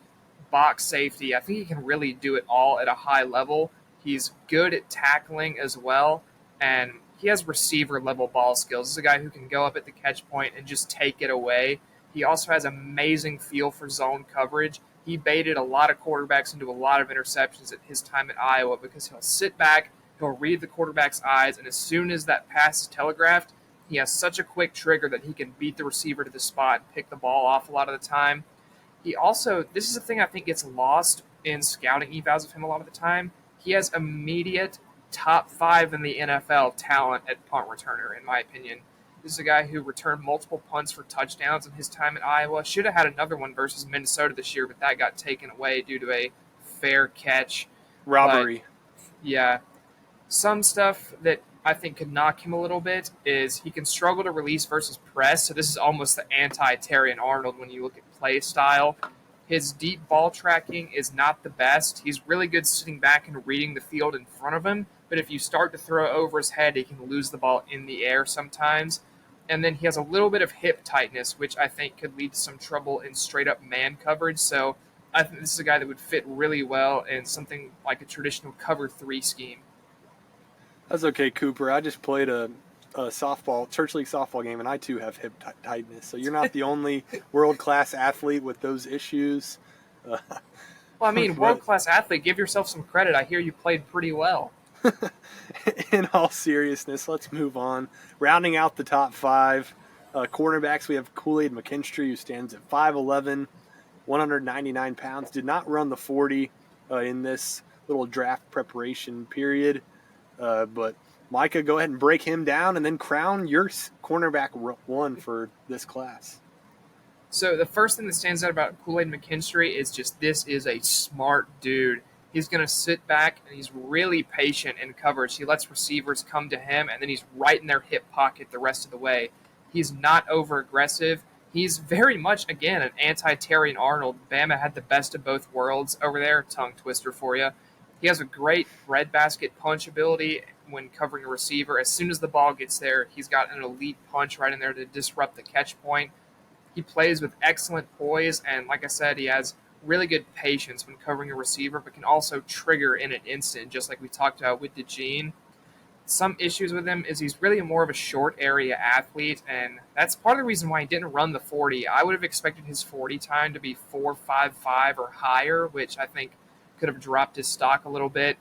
box safety. I think he can really do it all at a high level. He's good at tackling as well, and he has receiver level ball skills. This is a guy who can go up at the catch point and just take it away. He also has amazing feel for zone coverage. He baited a lot of quarterbacks into a lot of interceptions at his time at Iowa because he'll sit back, he'll read the quarterback's eyes, and as soon as that pass is telegraphed, he has such a quick trigger that he can beat the receiver to the spot and pick the ball off a lot of the time. He also, this is a thing I think gets lost in scouting evals of him a lot of the time. He has immediate top 5 in the NFL talent at punt returner, in my opinion. This is a guy who returned multiple punts for touchdowns in his time at Iowa. Should have had another one versus Minnesota this year, but that got taken away due to a fair catch. Robbery. But, yeah. Some stuff that I think could knock him a little bit is he can struggle to release versus press. So this is almost the anti-Terry and Arnold when you look at play style. His deep ball tracking is not the best. He's really good sitting back and reading the field in front of him. But if you start to throw it over his head, he can lose the ball in the air sometimes. And then he has a little bit of hip tightness, which I think could lead to some trouble in straight-up man coverage. So I think this is a guy that would fit really well in something like a traditional cover 3 scheme. That's okay, Cooper. I just played a softball, church league softball game, and I too have hip tightness. So you're not the only world-class athlete with those issues. Well, I mean, world-class athlete, give yourself some credit. I hear you played pretty well. In all seriousness, let's move on. Rounding out the top 5 cornerbacks, we have Kool-Aid McKinstry, who stands at 5'11", 199 pounds. Did not run the 40 in this little draft preparation period. But Micah, go ahead and break him down and then crown your cornerback 1 for this class. So the first thing that stands out about Kool-Aid McKinstry is just this is a smart dude. He's going to sit back, and he's really patient in coverage. He lets receivers come to him, and then he's right in their hip pocket the rest of the way. He's not over-aggressive. He's very much, again, an anti-Terry and Arnold. Bama had the best of both worlds over there. Tongue twister for you. He has a great breadbasket punch ability when covering a receiver. As soon as the ball gets there, he's got an elite punch right in there to disrupt the catch point. He plays with excellent poise, and like I said, he has really good patience when covering a receiver, but can also trigger in an instant, just like we talked about with DeJean. Some issues with him is he's really more of a short area athlete, and that's part of the reason why he didn't run the 40. I would have expected his 40 time to be 4.55 or higher, which I think could have dropped his stock a little bit.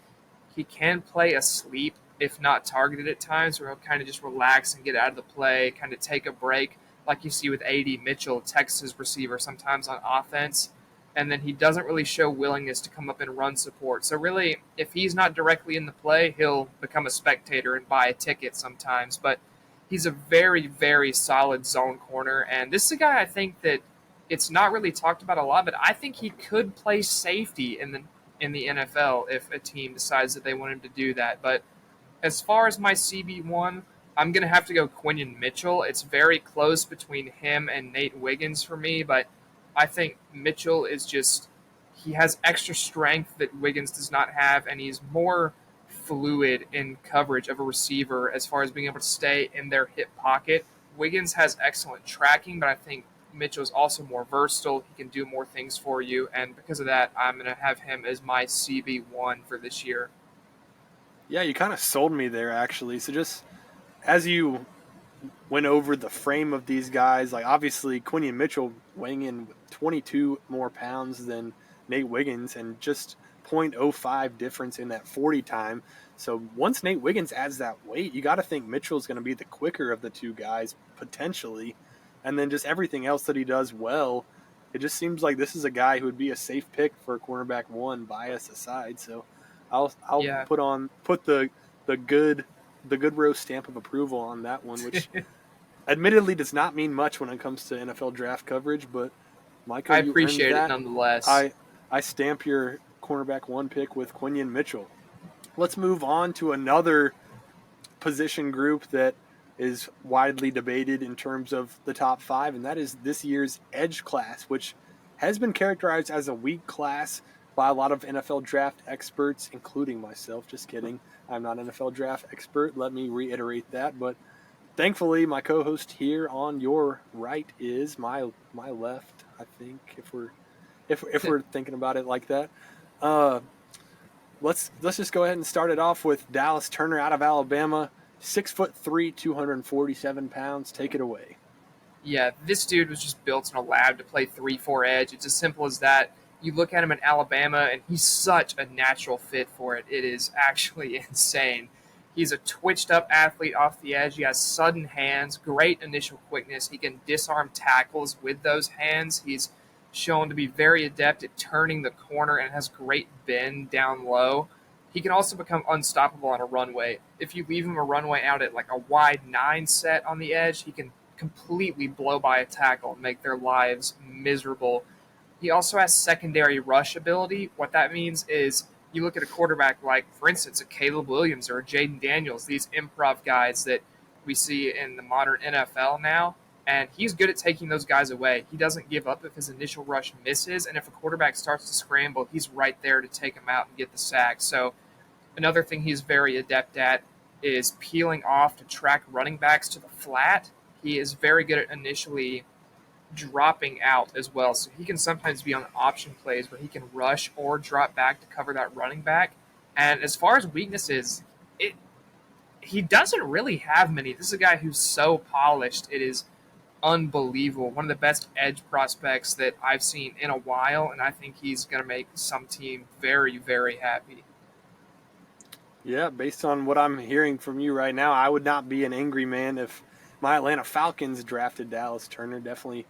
He can play asleep if not targeted at times, where he'll kind of just relax and get out of the play, kind of take a break, like you see with A.D. Mitchell, Texas receiver, sometimes on offense. And then he doesn't really show willingness to come up and run support. So really, if he's not directly in the play, he'll become a spectator and buy a ticket sometimes. But he's a very, very solid zone corner. And this is a guy I think that it's not really talked about a lot, but I think he could play safety in the NFL if a team decides that they want him to do that. But as far as my CB1, I'm going to have to go Quinion Mitchell. It's very close between him and Nate Wiggins for me, but I think Mitchell is just, he has extra strength that Wiggins does not have, and he's more fluid in coverage of a receiver as far as being able to stay in their hip pocket. Wiggins has excellent tracking, but I think Mitchell's also more versatile. He can do more things for you, and because of that, I'm going to have him as my CB1 for this year. Yeah, you kind of sold me there, actually. So just as you went over the frame of these guys, like obviously Quinion Mitchell weighing in 22 more pounds than Nate Wiggins and just 0.05 difference in that 40 time. So once Nate Wiggins adds that weight, you got to think Mitchell's going to be the quicker of the two guys potentially. And then just everything else that he does well, it just seems like this is a guy who would be a safe pick for cornerback one, bias aside. So I'll Yeah. put the good row stamp of approval on that one, which admittedly does not mean much when it comes to NFL draft coverage, but Michael, I you earned appreciate it that. nonetheless. I stamp your cornerback one pick with Quinion Mitchell. Let's move on to another position group that is widely debated in terms of the top five, and that is this year's edge class, which has been characterized as a weak class by a lot of NFL draft experts, including myself. Just kidding. I'm not an NFL draft expert. Let me reiterate that. But thankfully, my co-host here on your right is my left. I think if we're thinking about it like that. Uh, let's just go ahead and start it off with Dallas Turner out of Alabama, 6'3", 247 pounds. Take it away. Yeah, this dude was just built in a lab to play 3-4 edge. It's as simple as that. You look at him in Alabama, and he's such a natural fit for it. It is actually insane. He's a twitched up athlete off the edge. He has sudden hands, great initial quickness. He can disarm tackles with those hands. He's shown to be very adept at turning the corner and has great bend down low. He can also become unstoppable on a runway. If you leave him a runway out at like a wide 9 set on the edge, he can completely blow by a tackle and make their lives miserable. He also has secondary rush ability. What that means is you look at a quarterback like, for instance, a Caleb Williams or a Jaden Daniels, these improv guys that we see in the modern NFL now, and he's good at taking those guys away. He doesn't give up if his initial rush misses, and if a quarterback starts to scramble, he's right there to take him out and get the sack. So another thing he's very adept at is peeling off to track running backs to the flat. He is very good at initially dropping out as well. So he can sometimes be on option plays where he can rush or drop back to cover that running back. And as far as weaknesses, he doesn't really have many. This is a guy who's so polished. It is unbelievable. One of the best edge prospects that I've seen in a while, and I think he's going to make some team very, very happy. Yeah, based on what I'm hearing from you right now, I would not be an angry man if my Atlanta Falcons drafted Dallas Turner. Definitely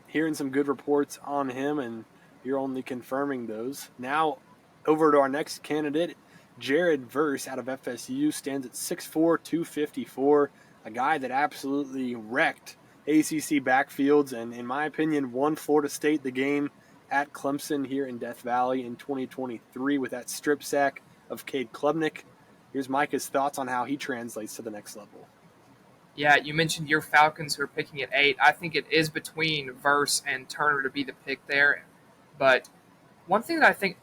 hearing some good reports on him, and you're only confirming those. Now, over to our next candidate, Jared Verse out of FSU, stands at 6'4", 254, a guy that absolutely wrecked ACC backfields and, in my opinion, won Florida State the game at Clemson here in Death Valley in 2023 with that strip sack of Cade Klubnik. Here's Micah's thoughts on how he translates to the next level. Yeah, you mentioned your Falcons who are picking at 8. I think it is between Verse and Turner to be the pick there. But one thing that I think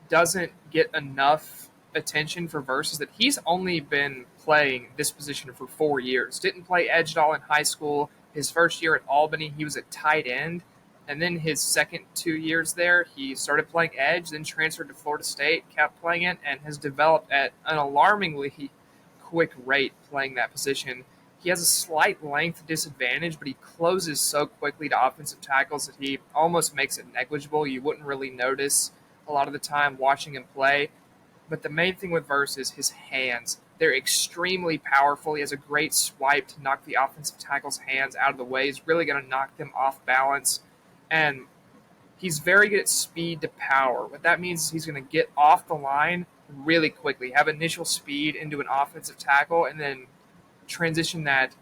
doesn't get enough attention for Verse is that he's only been playing this position for 4 years. Didn't play edge at all in high school. His first year at Albany, he was a tight end. And then his second 2 years there, he started playing edge, then transferred to Florida State, kept playing it, and has developed at an alarmingly quick rate playing that position. He has a slight length disadvantage, but he closes so quickly to offensive tackles that he almost makes it negligible. You wouldn't really notice a lot of the time watching him play. But the main thing with Verse is his hands. They're extremely powerful. He has a great swipe to knock the offensive tackle's hands out of the way. He's really going to knock them off balance. And he's very good at speed to power. What that means is he's going to get off the line really quickly, have initial speed into an offensive tackle, and then transition that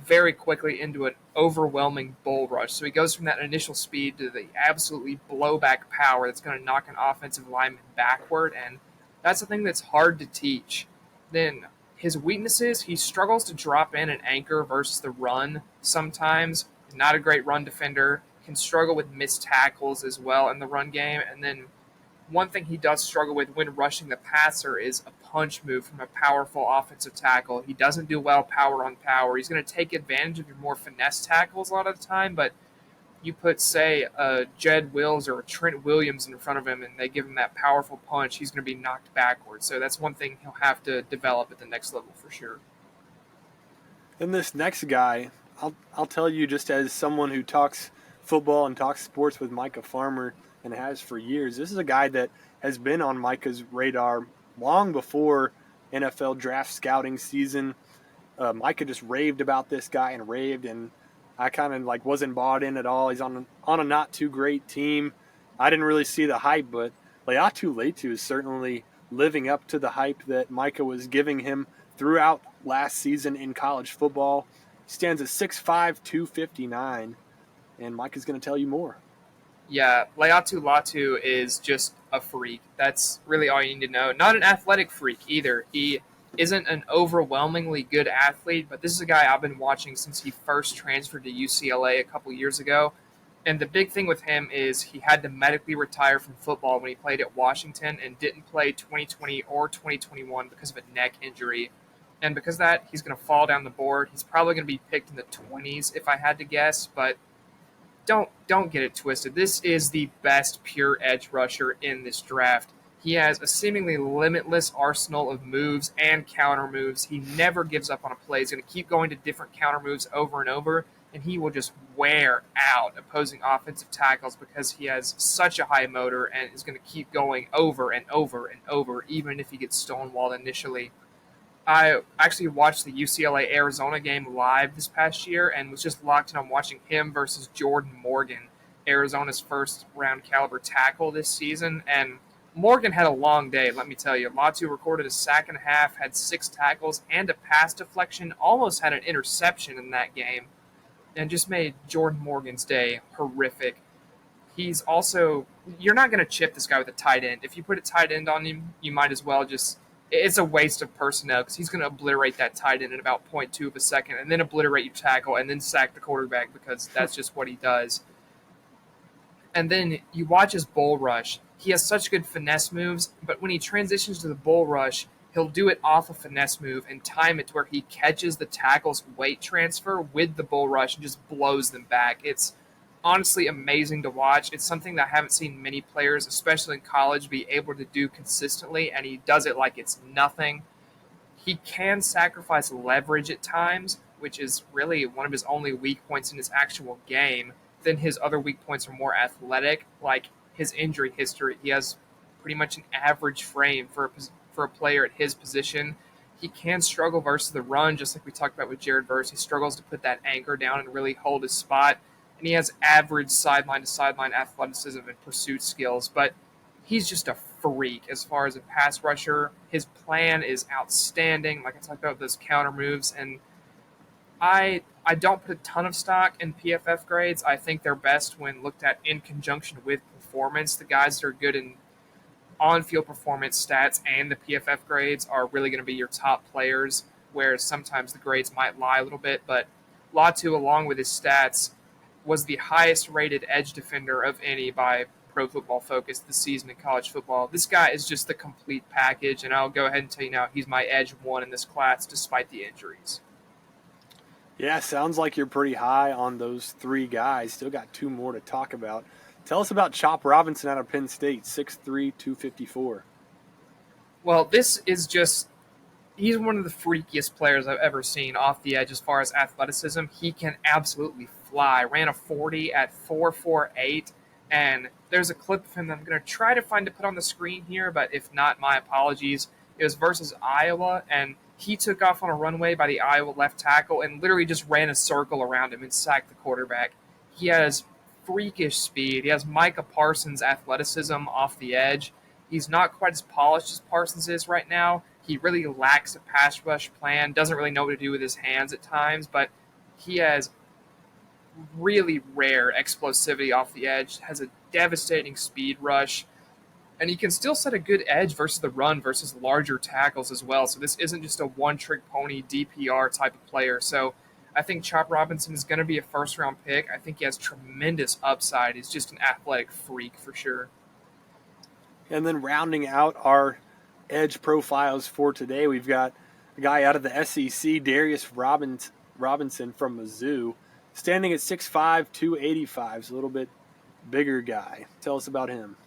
very quickly into an overwhelming bull rush. So he goes from that initial speed to the absolutely blowback power that's going to knock an offensive lineman backward, and that's the thing that's hard to teach. Then his weaknesses, he struggles to drop in and anchor versus the run sometimes. Not a great run defender. Can struggle with missed tackles as well in the run game. And then one thing he does struggle with when rushing the passer is a punch move from a powerful offensive tackle. He doesn't do well power on power. He's going to take advantage of your more finesse tackles a lot of the time, but you put, say, a Jed Wills or a Trent Williams in front of him and they give him that powerful punch, he's going to be knocked backwards. So that's one thing he'll have to develop at the next level for sure. And this next guy, I'll tell you, just as someone who talks football and talks sports with Micah Farmer and has for years, this is a guy that has been on Micah's radar long before NFL draft scouting season. Micah just raved about this guy and raved, and I kind of wasn't bought in at all. He's on a not too great team. I didn't really see the hype, but Leatu Letu is certainly living up to the hype that Micah was giving him throughout last season in college football. He stands at 6'5", 259, and Micah's going to tell you more. Yeah, Leatu Latu is just a freak. That's really all you need to know. Not an athletic freak either. He isn't an overwhelmingly good athlete, but this is a guy I've been watching since he first transferred to UCLA a couple years ago. And the big thing with him is he had to medically retire from football when he played at Washington and didn't play 2020 or 2021 because of a neck injury. And because of that, he's going to fall down the board. He's probably going to be picked in the 20s if I had to guess, but don't get it twisted. This is the best pure edge rusher in this draft. He has a seemingly limitless arsenal of moves and counter moves. He never gives up on a play. He's going to keep going to different counter moves over and over, and he will just wear out opposing offensive tackles because he has such a high motor and is going to keep going over and over and over, even if he gets stonewalled initially. I actually watched the UCLA-Arizona game live this past year and was just locked in on watching him versus Jordan Morgan, Arizona's first-round caliber tackle this season. And Morgan had a long day, let me tell you. Latu recorded a sack and a half, had 6 tackles, and a pass deflection, almost had an interception in that game, and just made Jordan Morgan's day horrific. He's also – you're not going to chip this guy with a tight end. If you put a tight end on him, you might as well just – it's a waste of personnel because he's going to obliterate that tight end in about 0.2 of a second and then obliterate your tackle and then sack the quarterback because that's just what he does. And then you watch his bull rush. He has such good finesse moves, but when he transitions to the bull rush, he'll do it off a finesse move and time it to where he catches the tackle's weight transfer with the bull rush and just blows them back. It's honestly amazing to watch. It's something that I haven't seen many players, especially in college, be able to do consistently, and he does it like it's nothing. He can sacrifice leverage at times, which is really one of his only weak points in his actual game. Then his other weak points are more athletic, like his injury history. He has pretty much an average frame for a player at his position. He can struggle versus the run, just like we talked about with Jared Verse. He struggles to put that anchor down and really hold his spot. And he has average sideline-to-sideline athleticism and pursuit skills, but he's just a freak as far as a pass rusher. His plan is outstanding, like I talked about those counter moves, and I don't put a ton of stock in PFF grades. I think they're best when looked at in conjunction with performance. The guys that are good in on-field performance stats and the PFF grades are really going to be your top players, whereas sometimes the grades might lie a little bit, but Latu, along with his stats, was the highest rated edge defender of any by Pro Football Focus this season in college football. This guy is just the complete package, and I'll go ahead and tell you now he's my edge one in this class despite the injuries. Yeah, sounds like you're pretty high on those three guys. Still got two more to talk about. Tell us about Chop Robinson out of Penn State, 6'3", 254. Well, this is just he's one of the freakiest players I've ever seen off the edge as far as athleticism. He can absolutely fly. Ran a 40 at 4.48, and there's a clip of him that I'm going to try to find to put on the screen here, but if not, my apologies. It was versus Iowa, and he took off on a runway by the Iowa left tackle and literally just ran a circle around him and sacked the quarterback. He has freakish speed. He has Micah Parsons' athleticism off the edge. He's not quite as polished as Parsons is right now. He really lacks a pass rush plan, doesn't really know what to do with his hands at times, but he has really rare explosivity off the edge, has a devastating speed rush, and he can still set a good edge versus the run versus larger tackles as well. So this isn't just a one-trick pony DPR type of player. So I think Chop Robinson is going to be a first-round pick. I think he has tremendous upside. He's just an athletic freak for sure. And then rounding out our edge profiles for today, we've got a guy out of the SEC, Darius Robinson from Mizzou, standing at 6'5", 285. So a little bit bigger guy. Tell us about him.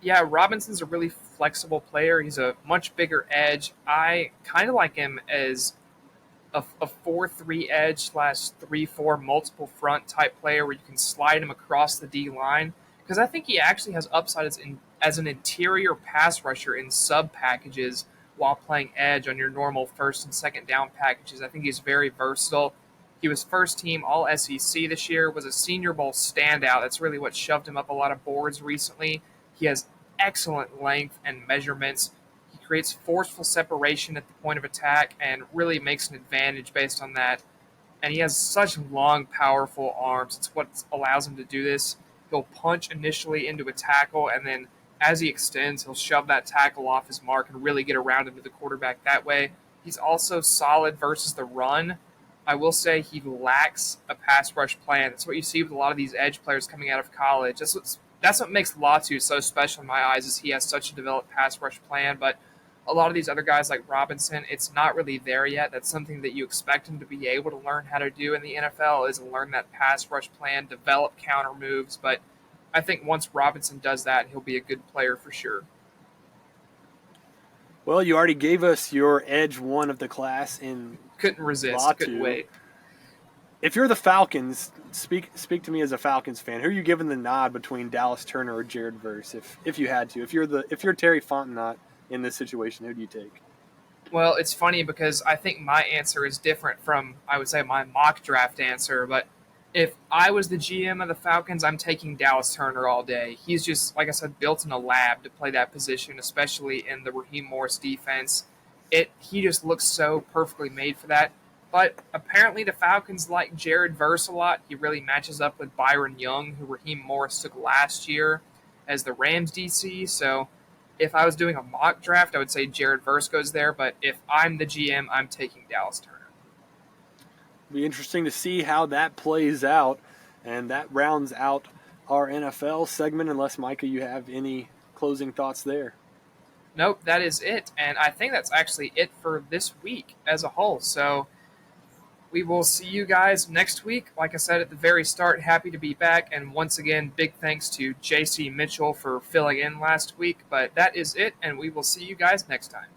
Yeah, Robinson's a really flexible player. He's a much bigger edge. I kind of like him as a 4-3 edge / 3-4 multiple front type player where you can slide him across the D line, because I think he actually has upside as an interior pass rusher in sub packages while playing edge on your normal first and second down packages. I think he's very versatile. He was first team All SEC this year, was a Senior Bowl standout. That's really what shoved him up a lot of boards recently. He has excellent length and measurements. He creates forceful separation at the point of attack and really makes an advantage based on that. And he has such long, powerful arms. It's what allows him to do this. He'll punch initially into a tackle, and then as he extends, he'll shove that tackle off his mark and really get around into the quarterback that way. He's also solid versus the run. I will say he lacks a pass rush plan. That's what you see with a lot of these edge players coming out of college. That's what makes Latu so special in my eyes, is he has such a developed pass rush plan. But a lot of these other guys like Robinson, it's not really there yet. That's something that you expect him to be able to learn how to do in the NFL, is learn that pass rush plan, develop counter moves. But I think once Robinson does that, he'll be a good player for sure. Well, you already gave us your edge one of the class in Couldn't resist. Latu. Couldn't wait. If you're the Falcons, speak to me as a Falcons fan. Who are you giving the nod between Dallas Turner or Jared Verse, if you had to? If you're Terry Fontenot in this situation, who do you take? Well, it's funny because I think my answer is different from, I would say, my mock draft answer. But if I was the GM of the Falcons, I'm taking Dallas Turner all day. He's just, like I said, built in a lab to play that position, especially in the Raheem Morris defense. He just looks so perfectly made for that. But apparently the Falcons like Jared Verse a lot. He really matches up with Byron Young, who Raheem Morris took last year as the Rams DC. So if I was doing a mock draft, I would say Jared Verse goes there. But if I'm the GM, I'm taking Dallas Turner. It'll be interesting to see how that plays out. And that rounds out our NFL segment, unless, Micah, you have any closing thoughts there. Nope, that is it. And I think that's actually it for this week as a whole. So we will see you guys next week. Like I said at the very start, happy to be back. And once again, big thanks to JC Mitchell for filling in last week. But that is it, and we will see you guys next time.